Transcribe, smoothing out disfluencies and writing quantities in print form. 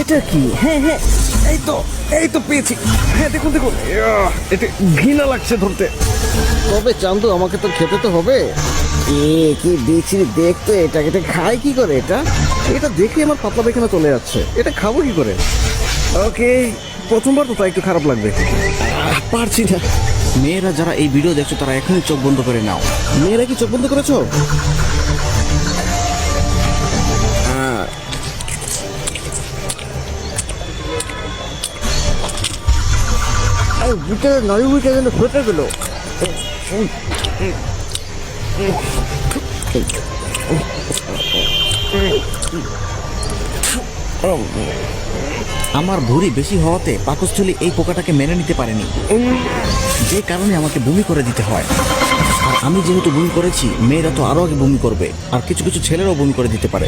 এটা কি? হ্যাঁ হ্যাঁ, এই তো পেয়েছি। হ্যাঁ দেখুন দেখুন, এটা ঘৃণা লাগছে ধরতে। তবে চান্দু, আমাকে তো খেতে তো হবে। কি দেখছি দেখতে, এটা খায় কি করে? এটা দেখে আমার পাতলা পায়খানা চলে যাচ্ছে। এটা খাবো কি করে? ওকে, প্রথমবার তো তাই একটু খারাপ লাগবে। পারছি না। মেয়েরা যারা এই ভিডিও দেখছো তারা এখনই চোখ বন্ধ করে নাও। মেয়েরা কি চোখ বন্ধ করেছো? ভিতরে নয় উইকে যেন ফেটে গেল। আমার ভুঁড়ি বেশি হওয়াতে পাকস্থলী এই পোকাটাকে মেনে নিতে পারেনি, যে কারণে আমাকে বমি করে দিতে হয়। আর আমি যেহেতু বমি করেছি, মেয়েরা তো আরো আগে বমি করবে, আর কিছু কিছু ছেলেরাও বমি করে দিতে পারে।